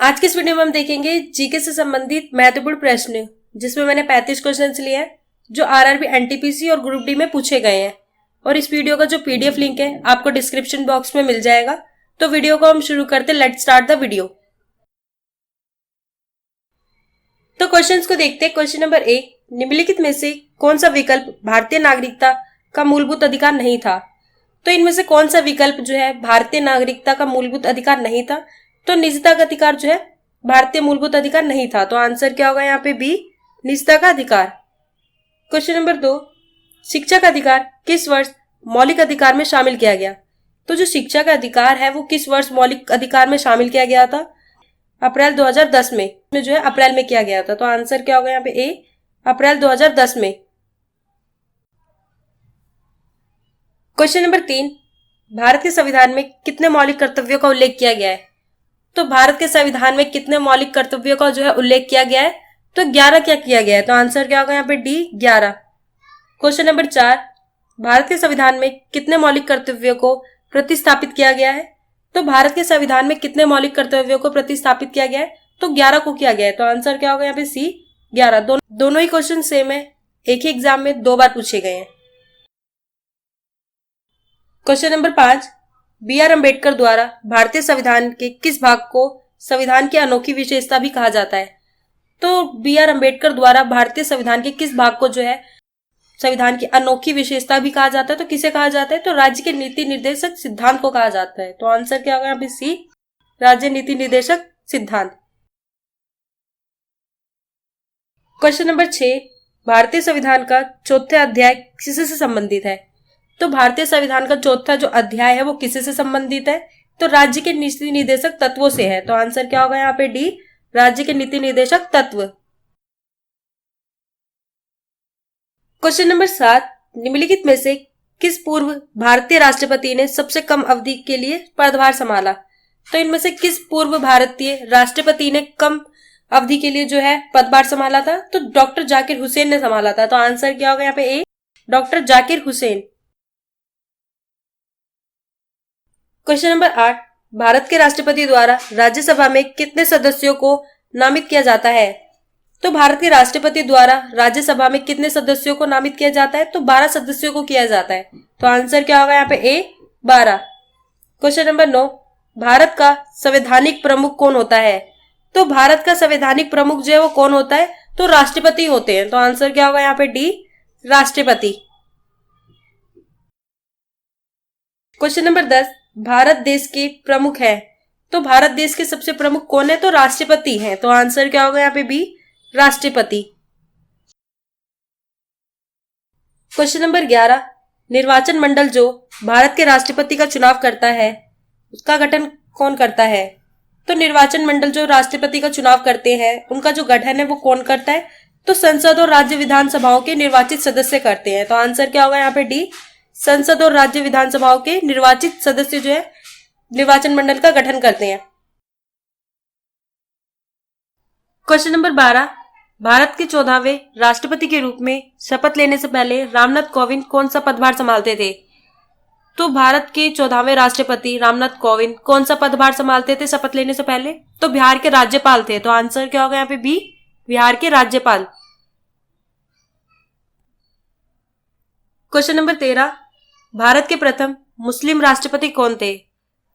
आज के इस वीडियो में हम देखेंगे जीके से संबंधित महत्वपूर्ण प्रश्न, जिसमें मैंने 35 क्वेश्चंस लिए हैं जो आरआरबी एनटीपीसी और ग्रुप डी में पूछे गए हैं। और इस वीडियो का जो पीडीएफ लिंक है आपको डिस्क्रिप्शन बॉक्स में मिल जाएगा। तो वीडियो को हम शुरू करते हैं। Let's start the video. तो क्वेश्चंस को देखते हैं। क्वेश्चन नंबर 1, निम्नलिखित में से कौन सा विकल्प भारतीय नागरिकता का मूलभूत अधिकार नहीं था? तो इनमें से कौन सा विकल्प जो है भारतीय नागरिकता का मूलभूत अधिकार नहीं था? तो निजता का अधिकार जो है भारतीय मूलभूत अधिकार नहीं था। तो आंसर क्या होगा यहाँ पे? बी, निजता का अधिकार। क्वेश्चन नंबर 2, शिक्षा का अधिकार किस वर्ष मौलिक अधिकार में शामिल किया गया? तो जो शिक्षा का अधिकार है वो किस वर्ष मौलिक अधिकार में शामिल किया गया था? अप्रैल 2010 में जो है अप्रैल में किया गया था। तो आंसर क्या होगा यहाँ पे? ए, अप्रैल 2010 में। क्वेश्चन नंबर 3, भारत के संविधान में कितने मौलिक कर्तव्यों का उल्लेख किया गया है? तो भारत के संविधान में कितने मौलिक कर्तव्यों का जो है उल्लेख किया गया है? तो 11 क्या किया गया है? तो आंसर क्या होगा यहाँ पे? डी, 11। क्वेश्चन नंबर 4, भारत के संविधान में कितने मौलिक कर्तव्यों को प्रतिस्थापित किया गया है? तो भारत के संविधान में कितने मौलिक कर्तव्यों को प्रतिस्थापित किया गया है? तो 11 को किया गया है। तो आंसर क्या होगा यहाँ पे? सी, 11। दोनों ही क्वेश्चन सेम है, एक ही एग्जाम में 2 बार पूछे गए हैं। Question number 5, B R Ambedkar द्वारा भारतीय संविधान के किस भाग को संविधान की अनोखी विशेषता भी कहा जाता है? तो बी आर अम्बेडकर द्वारा भारतीय संविधान के किस भाग को जो है संविधान की अनोखी विशेषता भी कहा जाता है? तो किसे कहा जाता है? तो राज्य के नीति निर्देशक सिद्धांत को कहा जाता है। तो आंसर क्या होगा यहाँ पे? सी, राज्य नीति निर्देशक सिद्धांत। क्वेश्चन नंबर 6, भारतीय संविधान का चौथा अध्याय किससे संबंधित है? तो भारतीय संविधान का चौथा जो अध्याय है वो किससे से संबंधित है? तो राज्य के नीति निर्देशक तत्वों से है। तो आंसर क्या होगा यहाँ पे? डी, राज्य के नीति निर्देशक तत्व। क्वेश्चन नंबर 7, निम्नलिखित में से किस पूर्व भारतीय राष्ट्रपति ने सबसे कम अवधि के लिए पदभार संभाला? तो इनमें से किस पूर्व भारतीय राष्ट्रपति ने कम अवधि के लिए जो है पदभार संभाला था? तो डॉक्टर जाकिर हुसैन ने संभाला था। तो आंसर क्या होगा यहाँ पे? A, doctor Zakir Hussain. Question number 8, Bharat के राष्ट्रपति द्वारा राज्यसभा में कितने सदस्यों को नामित किया जाता है? तो भारत के राष्ट्रपति द्वारा राज्यसभा में कितने सदस्यों को नामित किया जाता है? तो 12 सदस्यों को किया जाता है। तो आंसर क्या होगा यहाँ पे? ए, 12। क्वेश्चन नंबर 9, भारत का संवैधानिक प्रमुख कौन होता है? तो भारत का संवैधानिक प्रमुख जो है वो कौन होता है? तो राष्ट्रपति होते हैं। तो आंसर क्या होगा यहाँ पे? डी, राष्ट्रपति। क्वेश्चन नंबर 10, भारत देश के प्रमुख है। तो भारत देश के सबसे प्रमुख कौन है? तो राष्ट्रपति हैं। तो आंसर क्या होगा यहाँ पे? बी, राष्ट्रपति। क्वेश्चन नंबर 11, निर्वाचन मंडल जो भारत के राष्ट्रपति का चुनाव करता है उसका गठन कौन करता है? तो निर्वाचन मंडल जो राष्ट्रपति का चुनाव करते हैं उनका जो गठन है वो कौन करता है? तो संसद और राज्य विधानसभाओं के निर्वाचित सदस्य करते हैं। तो आंसर क्या होगा यहाँ पे? डी, संसद और राज्य विधानसभाओं के निर्वाचित सदस्य जो है निर्वाचन मंडल का गठन करते हैं। क्वेश्चन नंबर 12, भारत के 14वें राष्ट्रपति के रूप में शपथ लेने से पहले रामनाथ कोविंद कौन सा पदभार संभालते थे? तो भारत के 14वें राष्ट्रपति रामनाथ कोविंद कौन सा पदभार संभालते थे शपथ लेने से पहले? तो बिहार के राज्यपाल थे। तो आंसर क्या होगा यहाँ पे? बी, बिहार के राज्यपाल। क्वेश्चन नंबर 13, भारत के प्रथम मुस्लिम राष्ट्रपति कौन थे?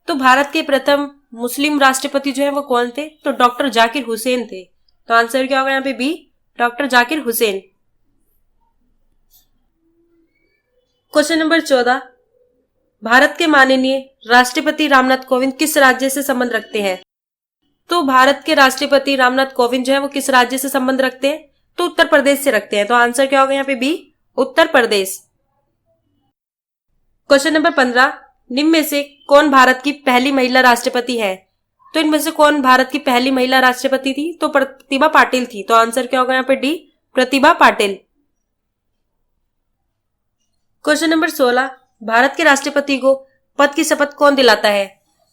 तो भारत के प्रथम मुस्लिम राष्ट्रपति जो है वो कौन थे? तो डॉक्टर जाकिर हुसैन थे। तो आंसर क्या होगा यहाँ पे? B, doctor Zakir Hussain. Question number 14, Bharat के माननीय राष्ट्रपति रामनाथ कोविंद किस राज्य से संबंध रखते हैं? तो भारत के राष्ट्रपति रामनाथ कोविंद जो है वो किस राज्य से संबंध रखते हैं? तो उत्तर प्रदेश से रखते हैं। तो आंसर क्या होगा यहाँ पे? B, Uttar Pradesh. Question number 15, निम्न में से कौन भारत की पहली महिला राष्ट्रपति है? तो इनमें से कौन भारत की पहली महिला राष्ट्रपति थी? तो प्रतिभा पाटिल थी। तो आंसर क्या होगा यहाँ पे? D, Pratibha Patil. Question number 16, Bharat के राष्ट्रपति को पद की शपथ कौन दिलाता है?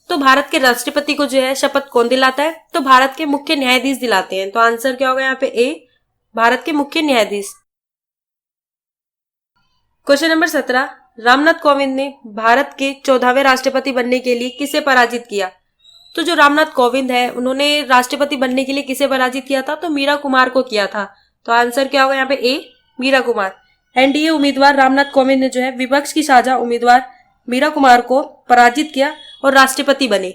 तो भारत के राष्ट्रपति को जो है शपथ कौन दिलाता है? तो भारत के मुख्य न्यायाधीश दिलाते हैं। तो आंसर क्या होगा यहाँ पे? ए, भारत के मुख्य न्यायाधीश। क्वेश्चन नंबर 17, रामनाथ कोविंद ने भारत के 14वें राष्ट्रपति बनने के लिए किसे पराजित किया? तो जो रामनाथ कोविंद है उन्होंने राष्ट्रपति बनने के लिए किसे पराजित किया था? तो मीरा कुमार को किया था। तो आंसर क्या होगा यहाँ पे? ए, मीरा कुमार। एनडीए उम्मीदवार रामनाथ कोविंद ने जो है विपक्ष की साझा उम्मीदवार मीरा कुमार को पराजित किया और राष्ट्रपति बने।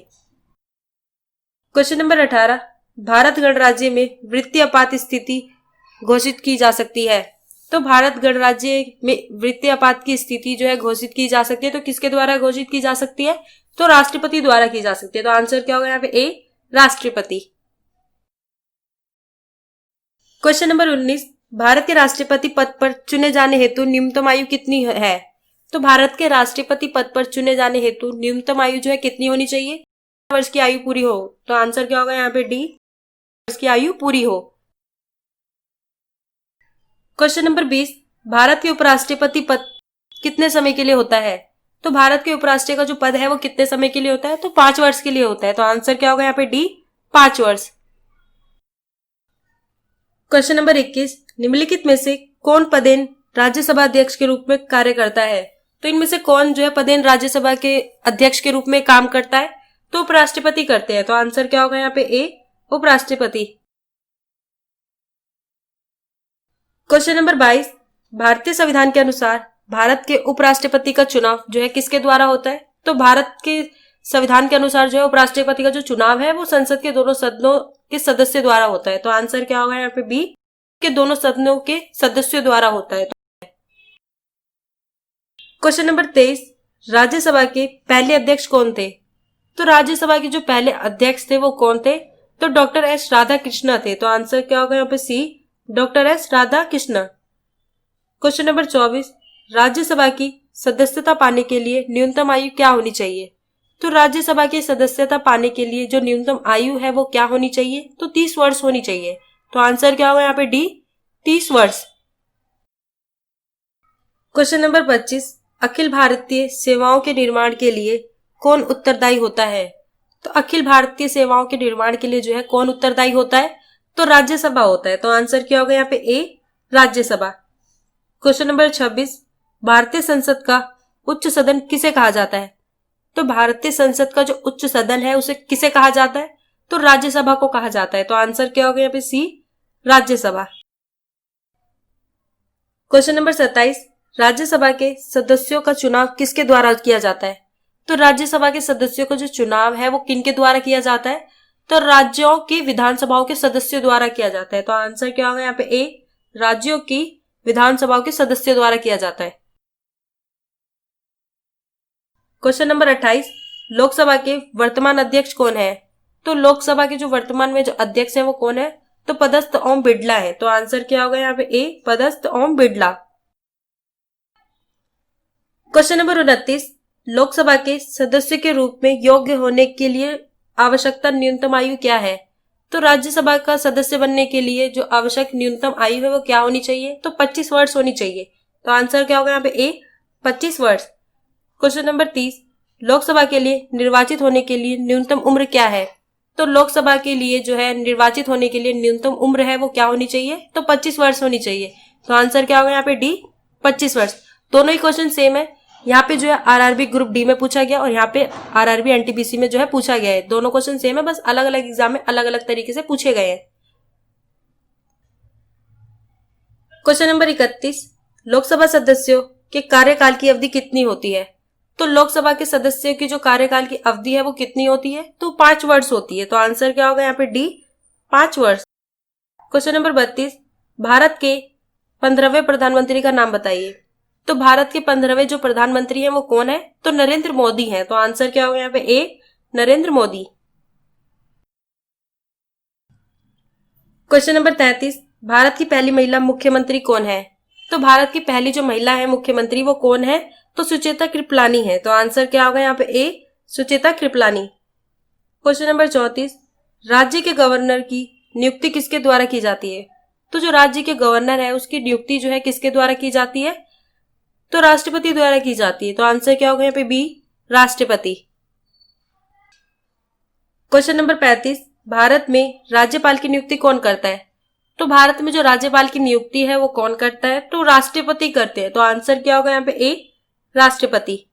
क्वेश्चन नंबर 18, भारत गणराज्य में वित्तीय आपात स्थिति घोषित की जा सकती है। तो भारत गणराज्य में वित्तीय आपात की स्थिति जो है घोषित की जा सकती है। तो किसके द्वारा घोषित की जा सकती है? तो राष्ट्रपति द्वारा की जा सकती है। तो आंसर क्या होगा यहाँ पे? ए, राष्ट्रपति। क्वेश्चन नंबर 19, भारत के राष्ट्रपति पद पर चुने जाने हेतु न्यूनतम आयु कितनी है? तो भारत के राष्ट्रपति पद पर चुने जाने हेतु न्यूनतम आयु जो है कितनी होनी चाहिए? वर्ष की आयु पूरी हो। तो आंसर क्या होगा यहाँ पे? डी, वर्ष की आयु पूरी हो। क्वेश्चन नंबर 20, भारत के उपराष्ट्रपति पद कितने समय के लिए होता है? तो भारत के उपराष्ट्रपति का जो पद है वो कितने समय के लिए होता है? तो 5 वर्ष के लिए होता है। तो आंसर क्या होगा यहाँ पे? डी, 5 वर्ष। क्वेश्चन नंबर 21, निम्नलिखित में से कौन पदेन राज्यसभा अध्यक्ष के रूप में कार्य करता है? तो इनमें से कौन जो है पदेन राज्यसभा के अध्यक्ष के रूप में काम करता है? तो उपराष्ट्रपति करते हैं। तो आंसर क्या होगा यहाँ पे? ए, उपराष्ट्रपति। क्वेश्चन नंबर 22, भारतीय संविधान के अनुसार भारत के उपराष्ट्रपति का चुनाव जो है किसके द्वारा होता है? तो भारत के संविधान के अनुसार जो है उपराष्ट्रपति का जो चुनाव है वो संसद के दोनों सदनों के सदस्य द्वारा होता है। तो आंसर क्या होगा यहाँ पे? बी, के दोनों सदनों के सदस्यों द्वारा होता है। क्वेश्चन नंबर 23, राज्यसभा के पहले अध्यक्ष कौन थे? तो राज्यसभा के जो पहले अध्यक्ष थे वो कौन थे? तो डॉक्टर एस राधाकृष्णन थे। तो आंसर क्या होगा यहाँ पे? C, doctor S Radhakrishnan. Question number 24, Rajya Sabha की सदस्यता पाने के लिए न्यूनतम आयु क्या होनी चाहिए? तो राज्यसभा की सदस्यता पाने के लिए जो न्यूनतम आयु है वो क्या होनी चाहिए? तो 30 वर्ष होनी चाहिए। तो आंसर क्या होगा यहाँ पे? डी, 30 वर्ष। क्वेश्चन नंबर 25, अखिल भारतीय सेवाओं के निर्माण के लिए कौन उत्तरदायी होता है? तो अखिल भारतीय सेवाओं के निर्माण के लिए जो है कौन उत्तरदायी होता है? तो राज्यसभा होता है। तो आंसर क्या होगा यहाँ पे? ए, राज्यसभा। क्वेश्चन नंबर 26, भारतीय संसद का उच्च सदन किसे कहा जाता है? तो भारतीय संसद का जो उच्च सदन है उसे किसे कहा जाता है? तो राज्यसभा को कहा जाता है। तो आंसर क्या होगा यहाँ पे? सी, राज्यसभा। क्वेश्चन नंबर 27, राज्यसभा के सदस्यों का चुनाव किसके द्वारा किया जाता है? तो राज्यसभा के सदस्यों का जो चुनाव है वो किनके द्वारा किया जाता है? तो राज्यों की विधानसभाओं के सदस्यों द्वारा किया जाता है। तो आंसर क्या होगा यहाँ पे? ए, राज्यों की विधानसभाओं के सदस्यों द्वारा किया जाता है। क्वेश्चन नंबर 28, लोकसभा के वर्तमान अध्यक्ष कौन है? तो लोकसभा के जो वर्तमान में जो अध्यक्ष है वो कौन है? तो पदस्थ ओम बिड़ला है। तो आंसर क्या होगा यहाँ पे? ए, पदस्थ ओम बिड़ला। क्वेश्चन नंबर 29, लोकसभा के सदस्य के रूप में योग्य होने के लिए आवश्यकता न्यूनतम आयु क्या है? तो राज्यसभा का सदस्य बनने के लिए जो आवश्यक न्यूनतम आयु है वो क्या होनी चाहिए? तो 25 वर्ष होनी चाहिए। तो आंसर क्या होगा यहाँ पे? ए, 25 वर्ष। क्वेश्चन नंबर 30, लोकसभा के लिए निर्वाचित होने के लिए न्यूनतम उम्र क्या है? तो लोकसभा के लिए जो है निर्वाचित होने के लिए न्यूनतम उम्र है वो क्या होनी चाहिए? तो 25 वर्ष होनी चाहिए। तो आंसर क्या होगा यहाँ पे? डी, 25 वर्ष। दोनों ही क्वेश्चन सेम है। यहाँ पे जो है आरआरबी ग्रुप डी में पूछा गया और यहाँ पे आरआरबी एनटीपीसी में जो है पूछा गया है। दोनों क्वेश्चन सेम है, बस अलग अलग एग्जाम में अलग अलग तरीके से पूछे गए हैं। क्वेश्चन नंबर 31, लोकसभा सदस्यों के कार्यकाल की अवधि कितनी होती है? तो लोकसभा के सदस्यों की जो कार्यकाल की अवधि है वो कितनी होती है? तो 5 वर्ष होती है। तो आंसर क्या होगा यहाँ पे? डी, 5 वर्ष। क्वेश्चन नंबर 32, भारत के 15वें प्रधानमंत्री का नाम बताइए। तो भारत के 15वें जो प्रधानमंत्री हैं वो कौन है? तो नरेंद्र मोदी हैं। तो आंसर क्या होगा यहाँ पे? ए, नरेंद्र मोदी। क्वेश्चन नंबर 33, भारत की पहली महिला मुख्यमंत्री कौन है? तो भारत की पहली जो महिला है मुख्यमंत्री वो कौन है? तो सुचेता कृपलानी है। तो आंसर क्या होगा यहाँ पे? ए, सुचेता कृपलानी। क्वेश्चन नंबर 34, राज्य के गवर्नर की नियुक्ति किसके द्वारा की जाती है? तो जो राज्य के गवर्नर है उसकी नियुक्ति जो है किसके द्वारा की जाती है? तो राष्ट्रपति द्वारा की जाती है। तो आंसर क्या होगा यहाँ पे? बी, राष्ट्रपति। क्वेश्चन नंबर 35, भारत में राज्यपाल की नियुक्ति कौन करता है? तो भारत में जो राज्यपाल की नियुक्ति है वो कौन करता है? तो राष्ट्रपति करते हैं। तो आंसर क्या होगा यहाँ पे? ए, राष्ट्रपति।